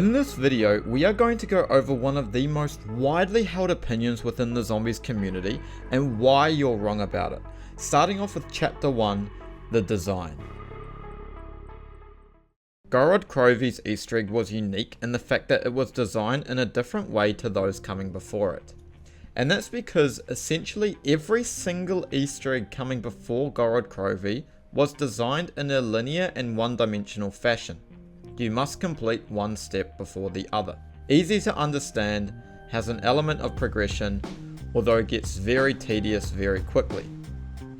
In this video, we are going to go over one of the most widely held opinions within the zombies community and why you're wrong about it. Starting off with chapter 1, the design. Gorod Krovi's Easter egg was unique in the fact that it was designed in a different way to those coming before it. And that's because essentially every single Easter egg coming before Gorod Krovi was designed in a linear and one-dimensional fashion. You must complete one step before the other. Easy to understand, has an element of progression, although it gets very tedious very quickly.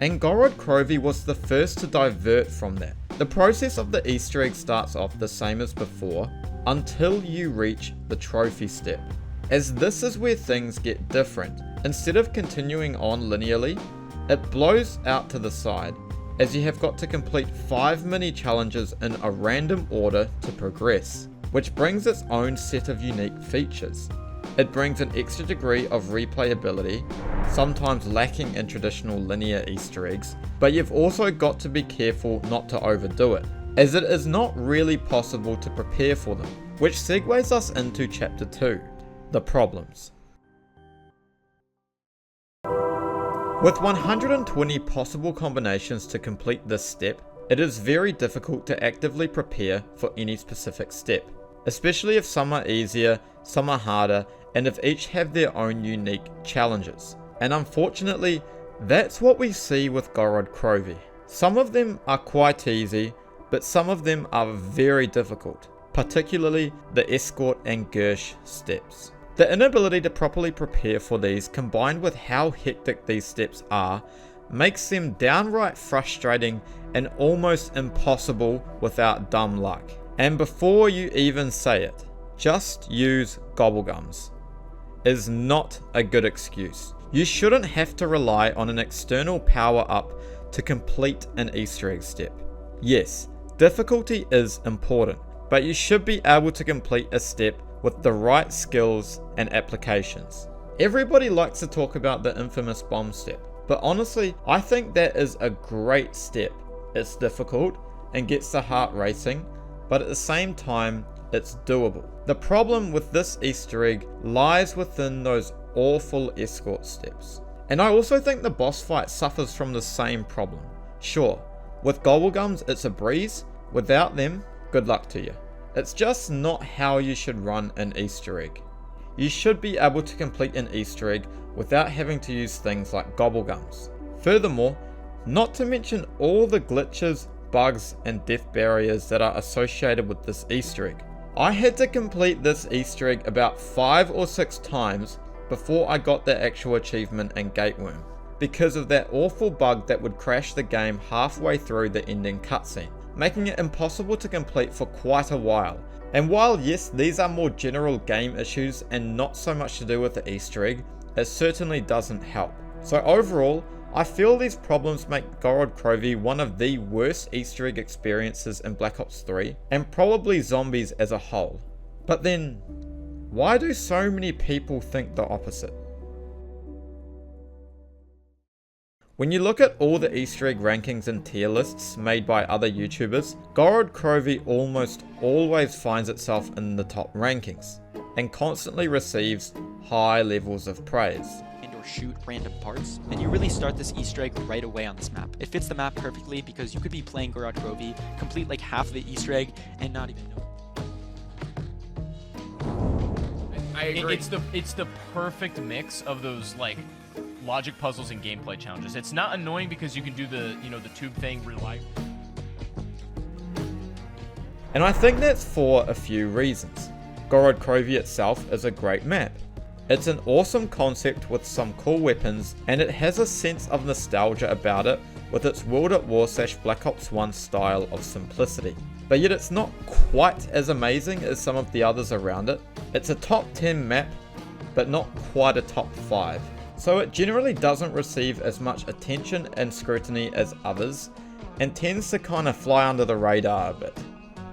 And Gorod Krovi was the first to divert from that. The process of the Easter egg starts off the same as before, until you reach the trophy step. As this is where things get different. Instead of continuing on linearly, it blows out to the side, as you have got to complete 5 mini challenges in a random order to progress, which brings its own set of unique features. It brings an extra degree of replayability, sometimes lacking in traditional linear Easter eggs, but you've also got to be careful not to overdo it, as it is not really possible to prepare for them, which segues us into chapter 2, the problems. With 120 possible combinations to complete this step, it is very difficult to actively prepare for any specific step, especially if some are easier, some are harder, and if each have their own unique challenges. And unfortunately, that's what we see with Gorod Krovi. Some of them are quite easy, but some of them are very difficult, particularly the escort and Gersh steps. The inability to properly prepare for these, combined with how hectic these steps are, makes them downright frustrating and almost impossible without dumb luck. And before you even say it, just use gobblegums is not a good excuse. You shouldn't have to rely on an external power up to complete an Easter egg step. Yes, difficulty is important, but you should be able to complete a step with the right skills and applications. Everybody likes to talk about the infamous bomb step, but honestly, I think that is a great step. It's difficult and gets the heart racing, but at the same time, it's doable. The problem with this Easter egg lies within those awful escort steps. And I also think the boss fight suffers from the same problem. Sure, with gobblegums it's a breeze, without them, good luck to you. It's just not how you should run an Easter egg. You should be able to complete an Easter egg without having to use things like gobblegums. Furthermore, not to mention all the glitches, bugs, and death barriers that are associated with this Easter egg. I had to complete this Easter egg about 5 or 6 times before I got the actual achievement and gateworm, because of that awful bug that would crash the game halfway through the ending cutscene, making it impossible to complete for quite a while. And while yes, these are more general game issues and not so much to do with the Easter egg, it certainly doesn't help. So overall, I feel these problems make Gorod Krovi one of the worst Easter egg experiences in Black Ops 3, and probably zombies as a whole. But then, why do so many people think the opposite? When you look at all the Easter egg rankings and tier lists made by other YouTubers, Gorod Krovi almost always finds itself in the top rankings, and constantly receives high levels of praise. Or shoot random parts, and you really start this Easter egg right away on this map. It fits the map perfectly because you could be playing Gorod Krovi, complete like half of the Easter egg, and not even know. I agree. It's the perfect mix of those like logic puzzles and gameplay challenges. It's not annoying because you can do the the tube thing reliably. And I think that's for a few reasons. Gorod Krovi itself is a great map. It's an awesome concept with some cool weapons, and it has a sense of nostalgia about it with its World at War / Black Ops 1 style of simplicity. But yet it's not quite as amazing as some of the others around it. It's a top 10 map, but not quite a top 5. So it generally doesn't receive as much attention and scrutiny as others, and tends to kind of fly under the radar a bit.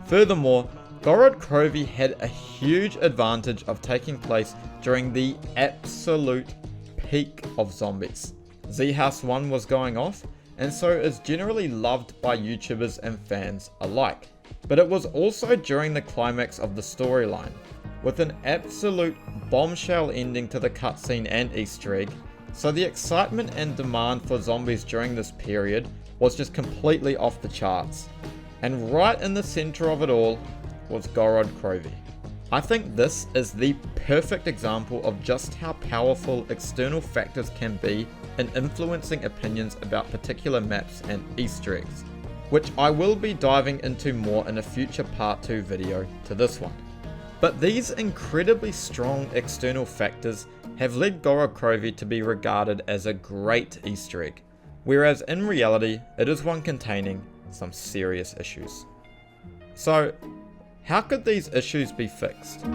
Furthermore, Gorod Krovi had a huge advantage of taking place during the absolute peak of zombies. Z-House 1 was going off, and so is generally loved by YouTubers and fans alike. but it was also during the climax of the storyline, with an absolute bombshell ending to the cutscene and Easter egg, so the excitement and demand for zombies during this period was just completely off the charts. And right in the center of it all was Gorod Krovi. I think this is the perfect example of just how powerful external factors can be in influencing opinions about particular maps and Easter eggs, which I will be diving into more in a future part 2 video to this one. But these incredibly strong external factors have led Gorod Krovi to be regarded as a great Easter egg, whereas in reality it is one containing some serious issues. So, how could these issues be fixed?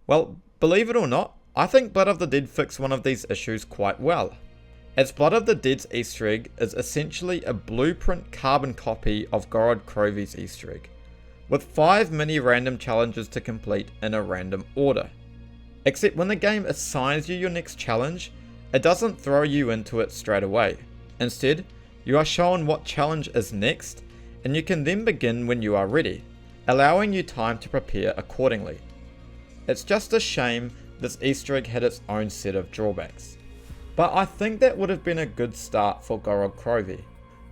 Well, believe it or not, I think Blood of the Dead fixed one of these issues quite well, as Blood of the Dead's Easter egg is essentially a blueprint carbon copy of Gorod Krovi's Easter egg, with 5 mini random challenges to complete in a random order. Except when the game assigns you your next challenge, it doesn't throw you into it straight away. Instead, you are shown what challenge is next, and you can then begin when you are ready, allowing you time to prepare accordingly. It's just a shame this Easter egg had its own set of drawbacks. But I think that would have been a good start for Gorod Krovi.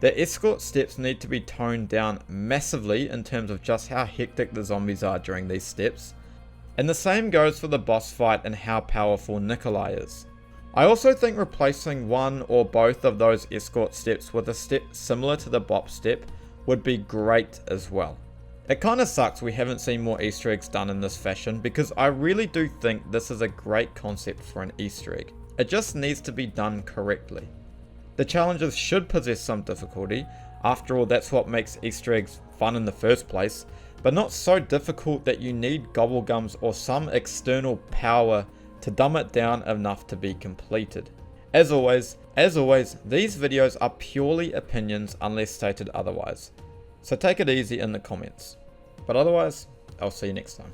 The escort steps need to be toned down massively in terms of just how hectic the zombies are during these steps, and the same goes for the boss fight and how powerful Nikolai is. I also think replacing one or both of those escort steps with a step similar to the bop step would be great as well. It kinda sucks we haven't seen more Easter eggs done in this fashion, because I really do think this is a great concept for an Easter egg. It just needs to be done correctly. The challenges should possess some difficulty, after all that's what makes Easter eggs fun in the first place, but not so difficult that you need gobblegums or some external power to dumb it down enough to be completed. As always, these videos are purely opinions unless stated otherwise, so take it easy in the comments. But otherwise, I'll see you next time.